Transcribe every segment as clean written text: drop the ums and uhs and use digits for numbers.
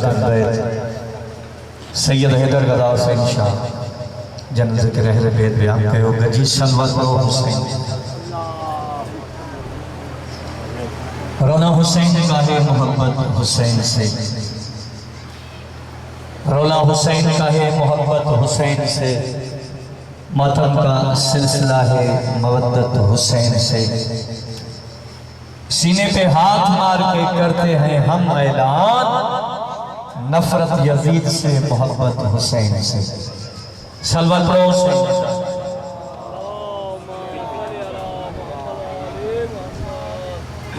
ذاکر بیت سید حیدر رضا حسین شاہ جن ذکر اہل بیت بیان کہو گجی صلوات و حسین رونا حسین کا ہے محبت حسین سے رونا حسین کا ہے محبت حسین سے ماتم کا سلسلہ ہے مودت حسین سے سینے پہ ہاتھ مار کے کرتے ہیں ہم اعلان نفرت یزید سے محبت حسین سے صلوات پڑھو حسین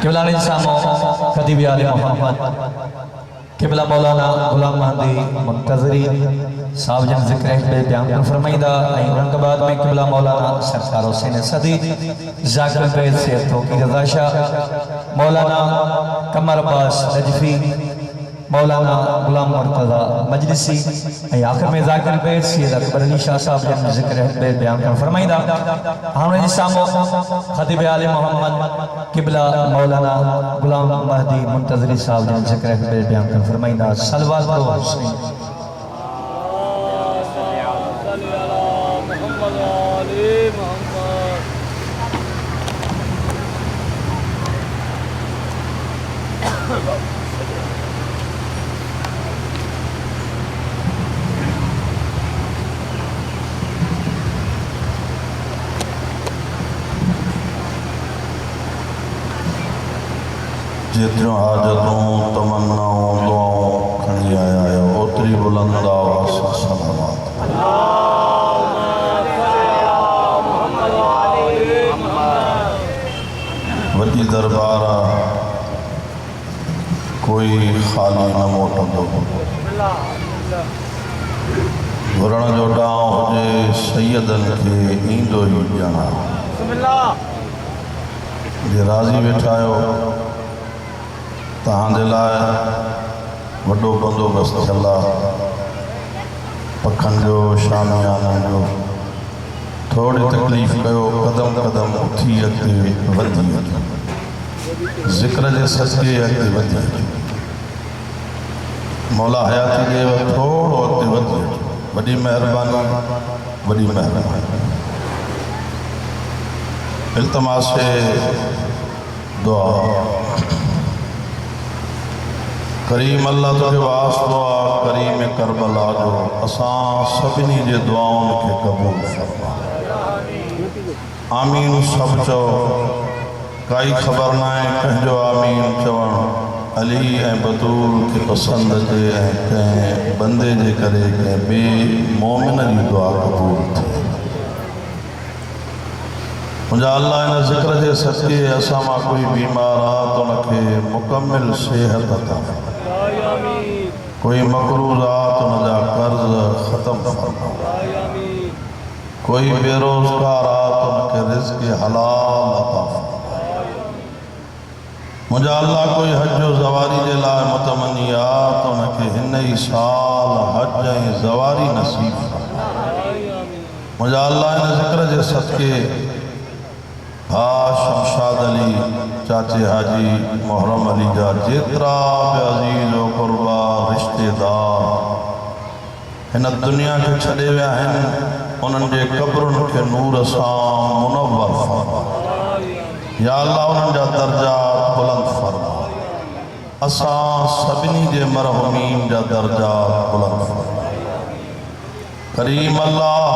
قبلہ نظام خطیب آل محمد قبلہ مولانا غلام مہدی منتظری صاحب جن ذکر اہل بیان کر فرمائیدہ اورنگ آباد میں قبلہ مولانا سرکار حسین صدی ذاکر بیت سے توقیر رضا شاہ مولانا قمر عباس نجفی مولانا غلام مرتضی مجلسی آخر میں ذاکر بیت سید اکبر علی شاہ صاحب جن ذکر اہل بیان کر فرمائیدہ ہمیں نسامو خطیب آل محمد قبلہ مولانا غلام مہدی منتظری صاحب جن ذکر اہل بیان کر فرمائیدہ صلوات و حسین جتنوں حاجتوں تمناؤں دعاؤں کھنی آیا ہے اتری بلند آواز سلامات وڈی دربارہ کوئی خالی نہ موٹا دو گھرن جو ڈاؤں جے سیدن کے ایندو ہی جانا جے راضی بیٹھائیو تہاں دلائے وڈو بندو بست چلا پکھن جو شامیانہ جو تھوڑی تکلیف کہو قدم قدم اٹھی اکتے ودی ذکر جے صدقے اکتے ودی مولا حیاتی دے و تھوڑو اکتے ودی بڑی مہربانی بڑی مہربانی التماس دعا کریم اللہ تو کے واسطہ کریم کربلا جو اساں سبنی جے دعاؤں کے قبول فرما آمین سب چو کائی خبر نائے کہیں جو آمین چوان علی اے بطول کے پسند جے اے کہیں بندے جے کرے کہیں بے مومن جی دعا قبول تھے مجھا اللہ انہیں ذکر جے سکے اساں ماں کوئی بیمارات انکے مکمل صحت عطا کوئی مقروضات نجا قرض ختم فرما کوئی بے روزگارات ان کے رزق حلال عطا فرما مجھا اللہ کوئی حج و زواری جے لائے متمنیات ان کے ہنئی سال حج زواری نصیب فرما مجھا اللہ انہیں ذکر جے صدقے شمشاد علی چاچے حاجی محرم علی جا جترا بے عزیز و قربا رشتہ دار ان دنیا کے چھڑے ہوئے ہیں انہوں نے قبرن کے نور سام منور فرما یا اللہ انہوں نے درجات بلند فرما اساں سبنی جے مرحومین جا درجات بلند فرما کریم اللہ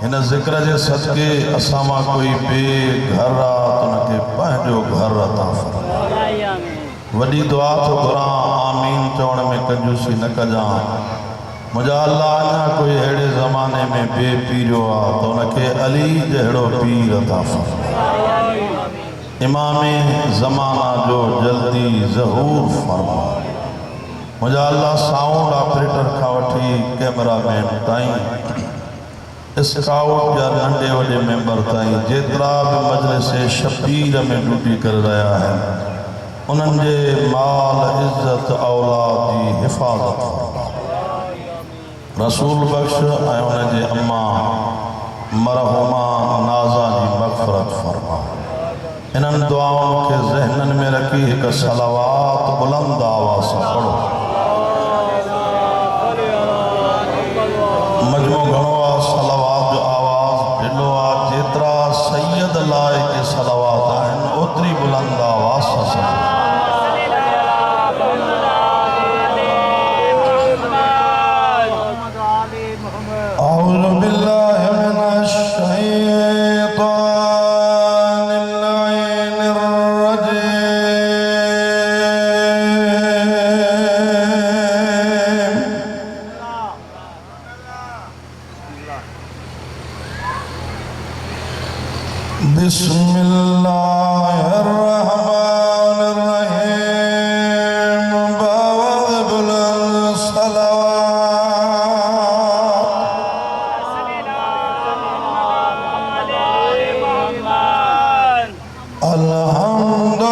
ان ذکر جے صدقے اساما کوئی بے گھر رات ان کے پہنجو گھر رتا فرما وڈی دعا تو قرآن آمین چوڑ میں کنجوسی نہ کجان مجھا اللہ نہ کوئی ہیڑے زمانے میں بے پیرو آت ان کے علی جہڑو پیر عطا فرما امام زمانہ جو جلدی ظہور فرما مجھا اللہ ساؤنڈ آپریٹر کھاوٹی کیمرہ مین تائیں اسکاؤٹ یا ننڈے وڈے ممبر تائیں جترا بھی مجلس شبیر میں ڈیوٹی کر رہا ہے انہوں نے مال عزت اولاد کی حفاظت فرما رسول بخش آئے انہیں جے اماں مرحومہ نازا جی مغفرت فرما انہوں دعاؤں کے ذہنن میں رکھی ایک صلوات بلند آواز پڑھو بسم الله الرحمن الرحيم بوابل الصلوات الحمد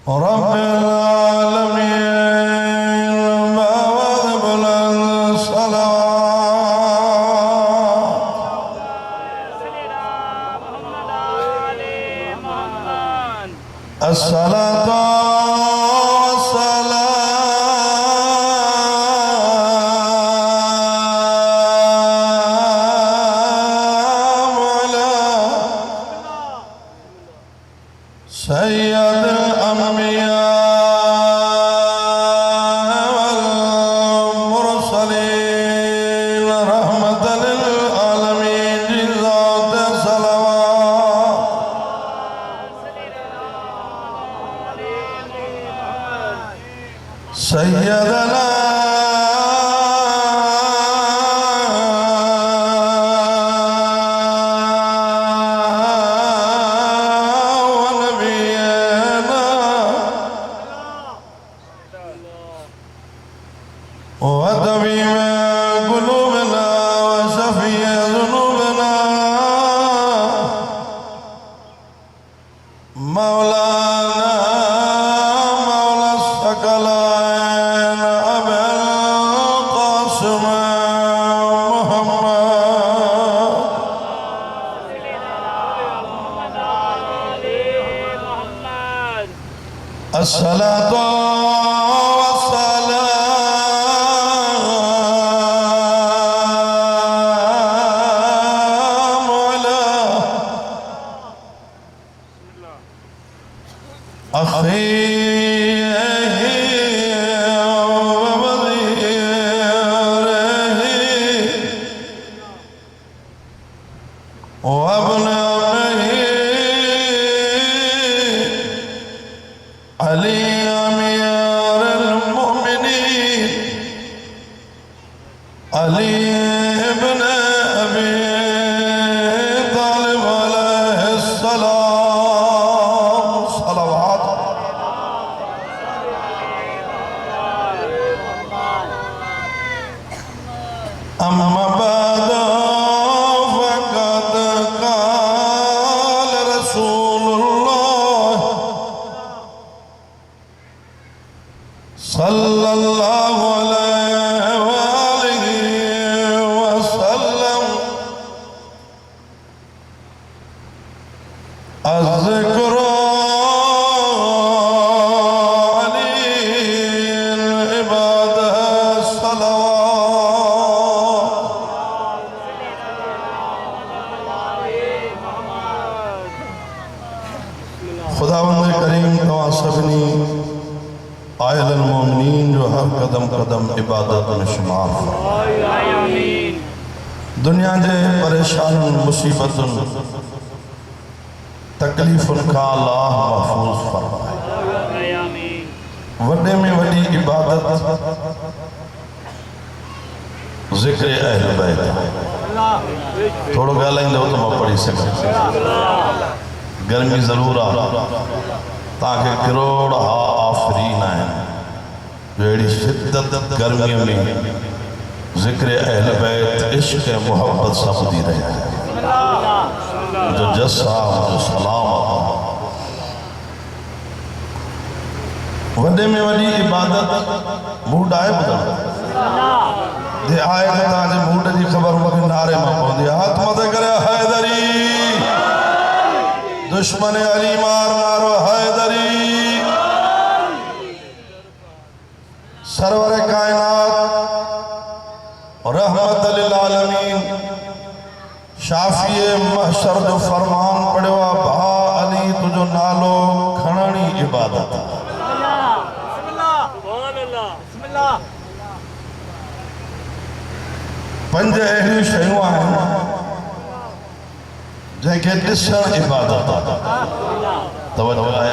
رب العالمين بوابل الصلوات الصلاة والسلام على سيد الأنبياء والمرسلين رحمة للعالمين جزاك صلوات سيدنا ونبينا وطبيب قلوبنا وشفيع ذنوبنا مولانا مولى الثقلين أبي القاسم محمد الصلاة والسلام على أخيه ووزيره وابن عمه علي أمير المؤمنين علي بن أبي طالب عليه السلام صلوات أما بعد فقد قال رسول الله صلى الله عليه وآله وسلم الذكر قليل عبادة الصلوات خداوند کریم تو سبنی آئل المومنین جو ہر قدم قدم عبادت میں شمار دنیا دے پریشان مصیبت تکلیف کا اللہ محفوظ فرمائے وڈے میں وڈی عبادت ذکر اہل بیت تھوڑو گالائیں دے وہ تو میں پڑھی سکتا گرمی ضرور آ تاکہ کروڑ آفرین آئیں جیڑی شدت گرمی میں ذکر اہل بیت عشق محبت سب دی رہے ہیں جو جسا جو سلام وڈے میں وڈی عبادت موڈ آئے بدل دے آئے گتا جے موڈ جی خبر مگر نعرے میں پہنچ دیا ہاتھ مدے کرے حیدری دشمن علی مار مارو حیدری سرور کائنات رحمت للعالمین شافی محشر جو فرمان پڑھوا بھا علی تجھو نالو کھنانی عبادت پنج اہلی شیوہ ہیں جن کے ڈسن عبادت توجہ ہے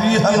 30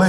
2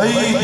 2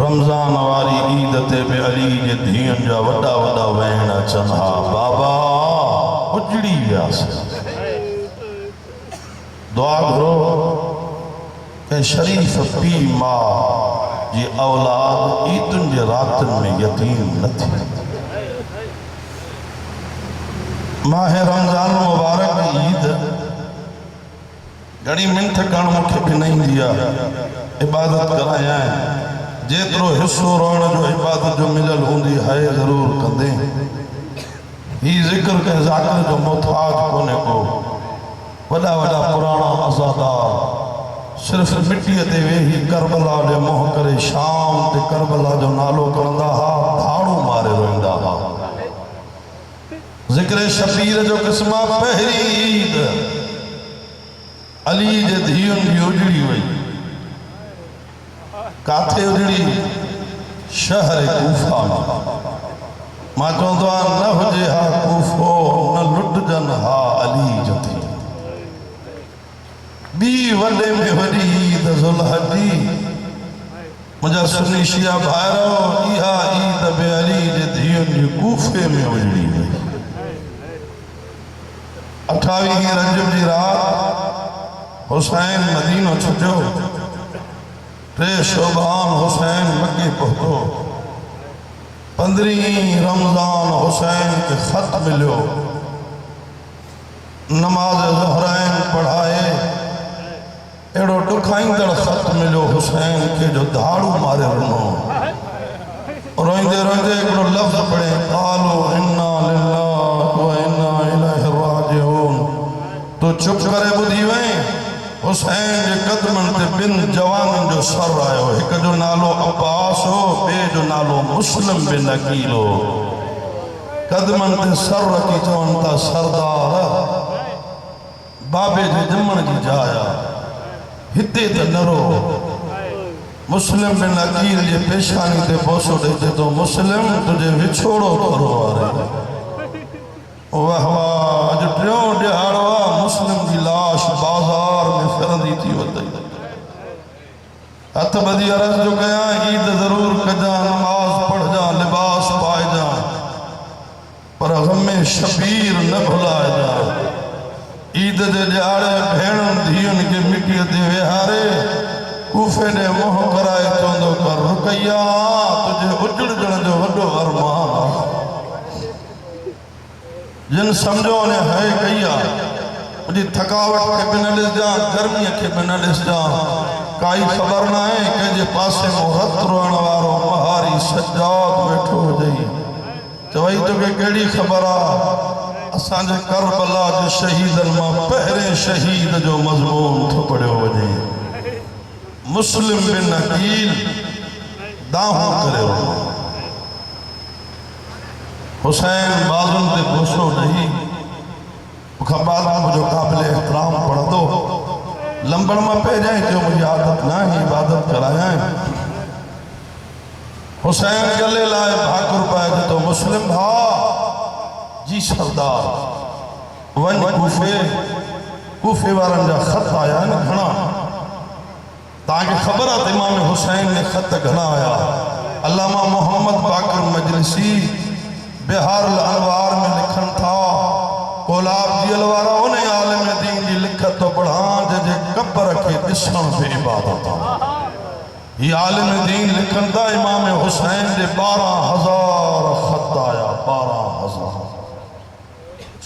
رمضان واری عید تے بے علی جے دھین جا وڈا وڈا وین اچن ہا بابا اجڑی ویاس دعا کرو کہ شریف پی ماں جی اولاد عیدن جے راتن میں یتیم نہ تھی ماہ رمضان مبارک عید گھڑی منت کن مکھے بھی نہیں دیا عبادت کرایا ہے جیترو حصو روڑ جو عبادت جو ملل ہوندی ہے ضرور کندیں ہی ذکر کے ذاکر جو محتاج ہونے کو وڈا وڈا پرانا ازادار صرف مٹی تے وہی کربلا دے موہ کرے شام تے کربلا جو نالو کرندا ہا دھاڑو مارے روئندا ہا ذکر شبیر جو قسمہ پہری عید علی جے دھیون کی اجڑی ہوئی کاتھے اجڑی شہر کوفہ میں ماں چوندوا نہ ہوجے ہا کوفو نہ لٹ جن ہا علی جو تھی بی وڈے میں وڈی عید ذوالحجی مجھا سنی شیعہ بھائرو ایہا عید بے علی جے دھیون کی کوفے میں اجڑی ہوئی 28 رجب جی رات حسین مدینہ چھٹو 3 شعبان حسین مکہ پہتو 15 رمضان حسین کے خط ملیو نماز زہرین پڑھائے ایڑو ڈکھائیں در خط ملیو حسین کے جو دھاڑو مارے رنو روئندے روئندے ایکڑو لفظ پڑھیں قالو انا للہ و انا الہ راجعون تو چپ کرے بدھی ویں حسین جے قدمن تے بن جوانن جو سر آئے ہو ایک جو نالو عباس ہو بے جو نالو مسلم بن عقیل ہو قدمن تے سر رکھی چونتا سردار بابے جے جمن جی جایا ہتے تے نرو مسلم بن عقیل یہ پیشانی تے بوسو دیتے تو مسلم تجھے وچھوڑو کرو آرے واہ واہ جو ٹریوں ڈیہاڑوا مسلم دی لاش بازار میں فرندی تھی ہوتی ہتھ بدی عرض جو کہا عید ضرور کجا نماز پڑھ جا لباس پائے جا پر غم شبیر نہ بھلائے جا عید دے جاڑے بھینن دھین کے مٹی دے وہارے کوفے نے موہ کرائے چوندو کر رکیا تجھے اجڑ جن جو وڈو ارمان جن سمجھو نے ہے کیا مجھے تھکاوٹ کے بنا لس جا گرمی کے بنا لس جا کائی خبر نہ ہے کہ جے پاسے محرط روان وارو مہاری سجاد بیٹھو جائی چوائی تو کہ کیڑی خبرہ اساں جے کربلا جو شہید الماں پہرے شہید جو مضمون تھو پڑے ہو جائی مسلم بن عقیل داہوں کرے ہو حسین بازن دے بوسو نہیں خبات مجھو قابل احترام پڑھ دو لمبڑ میں پہ جائیں کہ مجھے عادت نہ ہی عبادت کرائیں حسین گلے لائے بھاکر پائے تو مسلم بھا جی سردار ون کوفے وارن جا خط آیا ہے نا گھنا تاکہ خبرات امام حسین نے خط گھنا آیا علامہ محمد باقر مجلسی بہار الانوار میں لکھن تھا کولاب جی الوارا انہیں عالم دین جی لکھت تو پڑھان جے کبر کے دشن پہ عبادت تھا یہ عالم دین لکھن تھا امام حسین دے 12,000 خط آیا 12,000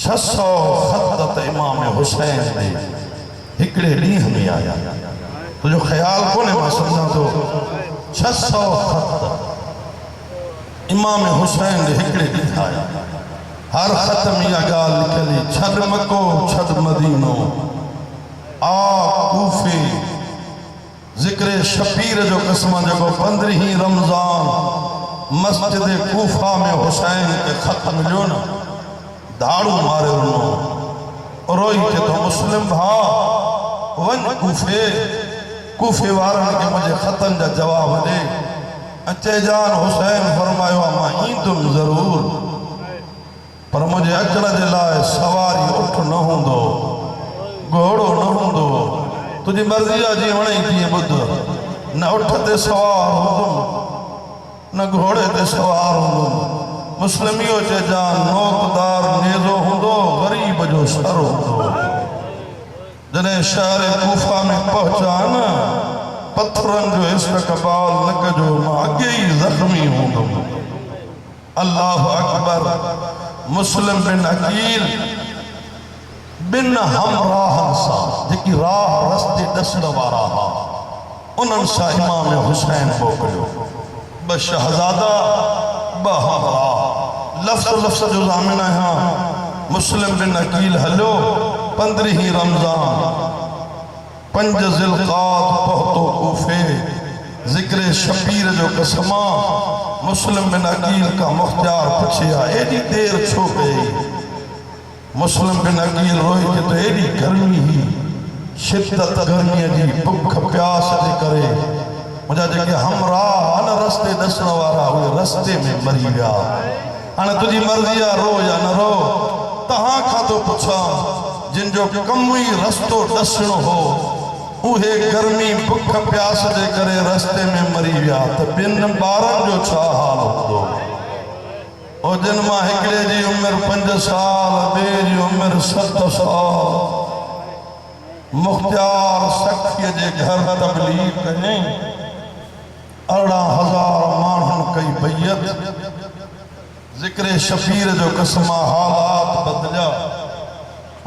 600 خط امام حسین دے ہکڑے لی ہمیں آیا تو جو خیال کونے میں سمجھا تو 600 خط امام حسین دے ہکڑے لی آیا ہر ختم یا گال نکلی چھد مکو چھد مدینو آ کوفے ذکر شبیر جو قسمہ جگو 15 رمضان مسجد کوفہ میں حسین کے خط ملیو نا دھاڑو مارے رنو روئی کے تو مسلم بھا ون کوفے وارن کے مجھے خطن جا جواب دے اچھے جان حسین فرمائیو اما ایندم ضرور پر مجھے اجڑا جلائے سواری اٹھ نہ ہوں دو گھوڑو نہ ہوں دو تجھے مرضی آجی ہونے ہی تھی بدھ نہ اٹھتے سوار ہوں نہ گھوڑے تے سوار ہوں مسلمیوں چے جان نوکدار نیزو ہوں غریب جو سر ہوں جنہیں شہر کوفہ میں پہنچانا پتھرن جو استقبال نہ جو آگے ہی زخمی ہوں اللہ اکبر مسلم بن عقیل بن ہم راہ سا جکی راہ رستے دسڑ وارا ہا انہن سا امام حسین بوکلو بس شہزادہ بہم راہ لفظ جو زامنہ ہے مسلم بن عقیل ہلو 15 رمضان 5 ذوالقعدہ پہتو کوفے ذکر شبیر جو قسمہ مسلم بن عقیل کا مختار پچھیا ایڈی دیر چھو گئی مسلم بن عقیل روئی کہ تو ایڈی گرمی ہی شدت گرمی جی بکھ پیاس دے کرے مجھا جے کہ ہم راہ انا رستے دسنا وارا ہوئے رستے میں مری گیا انا تجھی مرضیہ رو یا نہ رو تہاں کھا تو پچھا جن جو کموی رستو دسنو ہو اوہے گرمی بکھ پیاس دے کرے رستے میں مری گیا تو بن بارن جو چھا حال ہو دو او جن ماں ہکڑے جی عمر 5 سال بے جی عمر 7 سال مختار سکھیے جے گھر تبلیغ کہیں 18,000 مانہن کئی بیت ذکر شفیر جو قسمہ حالات بدلیا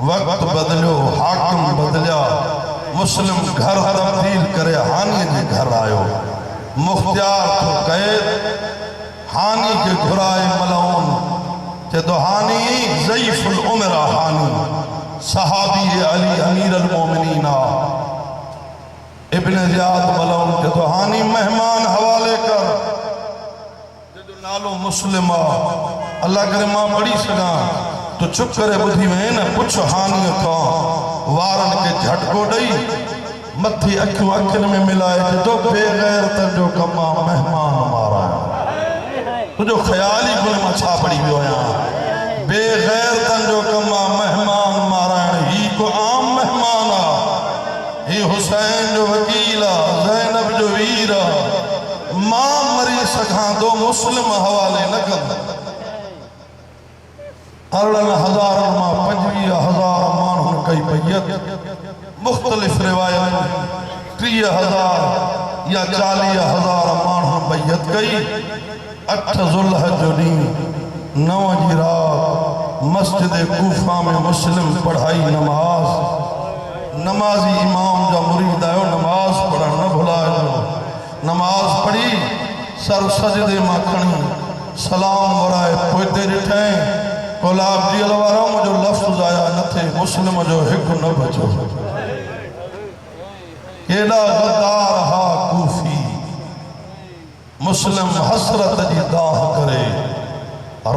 وقت بدلو حاکم بدلیا مسلم گھر تبدیل کرے ہانی جے گھر آئیو مختار تو قید ہانی کے گھرائے ملعون کہ تو ہانی ضعیف العمرہ ہانی صحابی علی امیر المومنین ابن زیاد ملعون کہ تو ہانی مہمان حوالے کر جو نالو مسلمہ اللہ کرے ماں بڑی سگاں تو چپ کرے بدھی میں نا پچھ ہانی کا وارن کے جھٹ کو ڈئی متھی اکھو اکھن میں ملائے کہ تو بے غیر تن جو کما مہمان مارا ہے تو جو خیالی گلے میں چھا پڑی بھی ہویا بے غیر تن جو کما مہمان مارا ہے ہی کو عام مہمانا ہی حسین جو وکیلا زینب جو ویرا ماں مری سکھاں دو مسلم حوالے نکل 18,000 ماں 25,000 مانہن کئی بیت مختلف روایت 30,000 یا 40,000 مانہن بیت کئی 8 ذوالحج جو دین 9 جی رات مسجد کوفہ میں مسلم پڑھائی نمازی امام جا مرید آئے نماز پڑھا نہ بھلائے جو نماز پڑھی سر سجدے مکھنی سلام ورائے پوئتے رٹھیں کولاب جی الوارا مجھو لفظ آیا نہ تھے مسلم جو حق نہ بچو کیڑا غدار ہا کوفی مسلم حسرت جی داہ کرے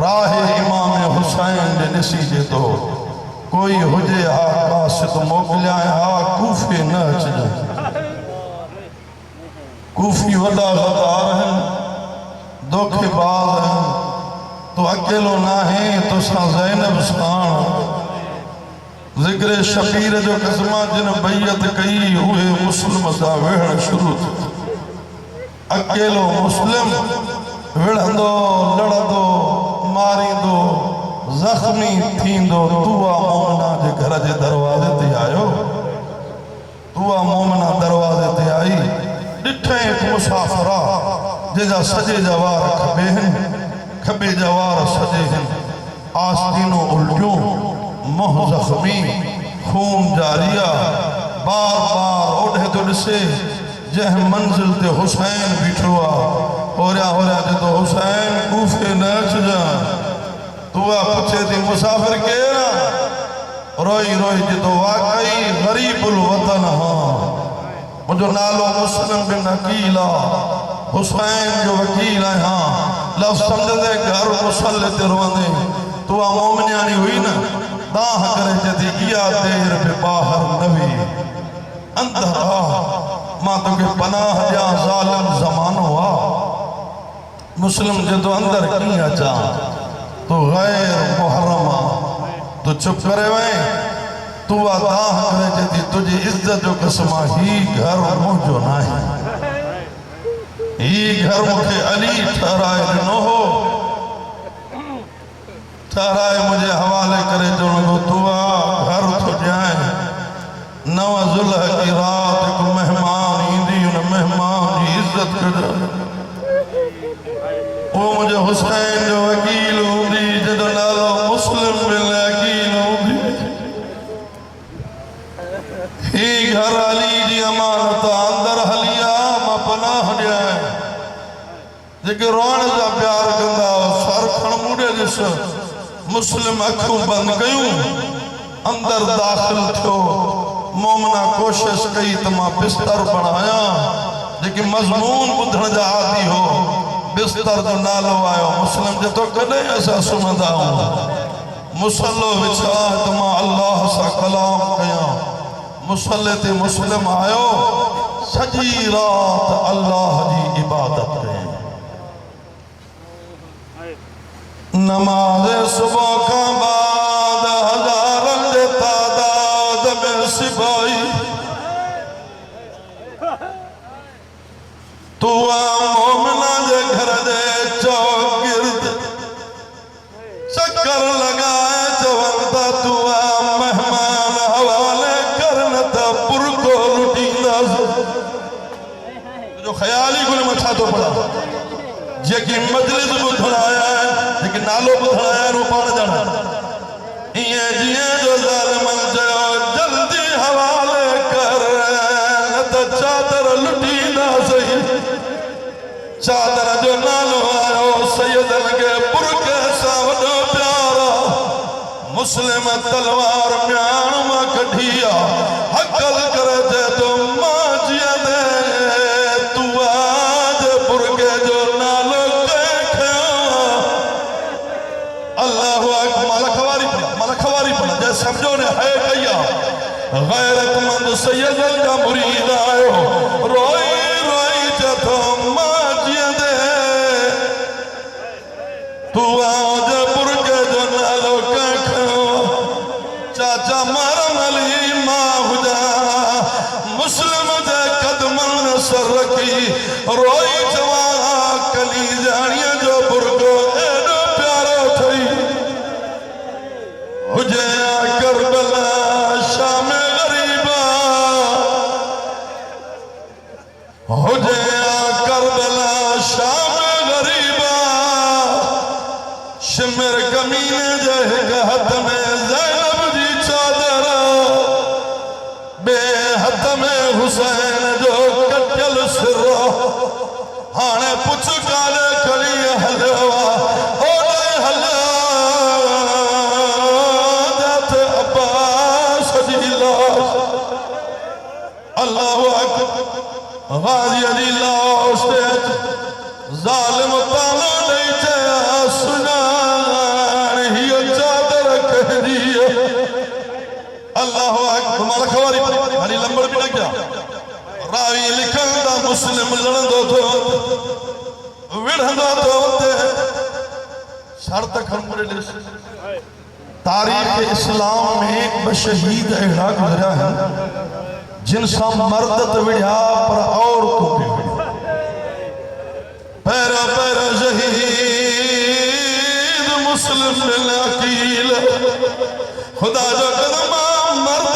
راہ امام حسین دے نسی جے تو کوئی ہجے ہا قاسد موکلیاں ہا کوفی نہ چجے کوفی وڈا غدار ہیں دھوکے باز ہیں تو اکیلو نہ ہیں تو سا زینب سان ذکر شفیر جو قسمہ جن بیعت کئی ہوئے مسلم سا ویڑ شروع تھا اکیلو مسلم ویڑھندو لڑھندو ماری دو زخمی تھیندو توہ مومنہ جے گھر جے دروازے تے آئیو توہ مومنہ دروازے تے آئی ڈٹھیں ایک مسافرہ جیجا سجے جوار کھبے جوار سجے ہیں آستینوں الٹیوں مہ زخمی خون جاریہ بار بار اوڑھے تو ڈسے جہ منزل تے حسین بیٹھوا ہو رہا جے تو حسین کوفے نیچ جا تو پچھے تھی مسافر کہنا روئی جے تو واقعی غریب الوطن ہاں مجھو نالو مسلم بن عقیلہ حسین جو وکیل ہے ہاں لفظ سمجھ دے گھر مسلط روانے تو مومنیانی ہوئی نا داہ کرے جدی کیا دیر پہ باہر نبی اندر ماں تو کہ پناہ جا ظالم زمان ہوا مسلم جدو اندر کیا چاہ تو غیر محرمہ تو چپ کرے وائیں تو داہ کرے جدی تجھے عزت جو قسمہ ہی گھر موجو نہ ہے یہ گھر مکھے علی ٹھہرائے دنو ہو ٹھہرائے مجھے حوالے کرے جنگو دعا گھر تو جائیں نو ذلح کی رات ایک مہمان ہی ان مہمان کی عزت کر وہ مجھے حسین جو وکیل ہوں دی جدو نالو مسلم بن وکیل ہوں دی ہی گھر علی جی امانت اندر حلیا ما پناہ جائے جیکے روان جا پیار کندہ سر کھن موڑے جس مسلم اکھوں بند گئوں اندر داخل تھو مومنہ کوشش کئی تمہا بستر بنایا لیکن مضمون بدھن جا آتی ہو بستر جو نالو آئے ہو مسلم جے تو کدے ایسا سمدہ ہوں مسلو بچھا تمہا اللہ سا کلام کیا مسلط مسلم آئے ہو سجی رات اللہ جی عبادت کریں نماز صبح کا بعد ہزارن دے تعداد میں سپاہی تو مومنہ دے گھر دے چوک گرد چکر لگائے جوانتا تو مہمان حوالے کرنتا پر کو لٹینا جو خیالی گل مچھا تو پڑا جیکی مجلس بدھنایا ہے لیکن نالو بدھنایا ہے رو پاڑ جانا یہ جیئے جو ظالمان جو جلدی حوالے کر نتا چادر لٹی نہ سہی چادر جو نالو آئے سیدن کے پر کے ساودو پیارا مسلم تلوار میان ماں کٹھیا حقل کرتے تو ماں جیے دے تو آج پر کے جو نالو دیکھا اللہ اکبر مالا کھواری پڑا جیسے سمجھو نے ہے کیا غیرت مند سیدن کا مرید آئے ہو روئی روئی جتو ماں جیے دے تو آج پر کے جو نالو دیکھا چاچا مارم علی ماں ہجا مسلم دے قدمان سر رکھی روئی جوان کلی جانیے جو برگو ایڈو پیارو تھئی ہجے کربلا شام غریبا ہجے کربلا شام غریبا شمر کمینے جہ ہاتھ میں زینب جی چادر بے ہاتھ میں حسین جو کٹل سر ہانے پچھ کالے کلی حلوا اوڑے حلوا جات عباس جی لاش اللہ اکبر غازی علی لاش ظالم پالا نہیں چاہا سنان ہی چادر کہری اللہ اکبر مالا کھواری ہری لمبر بھی نہ کیا راوی لکھن دا مسلم لڑن دو تو وڑھن دو تو شرط کھن مڑے لیس تاریخ اسلام میں ایک بشہید احڑا گزریا ہے جن سا مردت وڑھیا پر اور تو بھی وڑھیا پیرا پیرا شہید مسلم بن عقیل خدا جو قدمہ مرد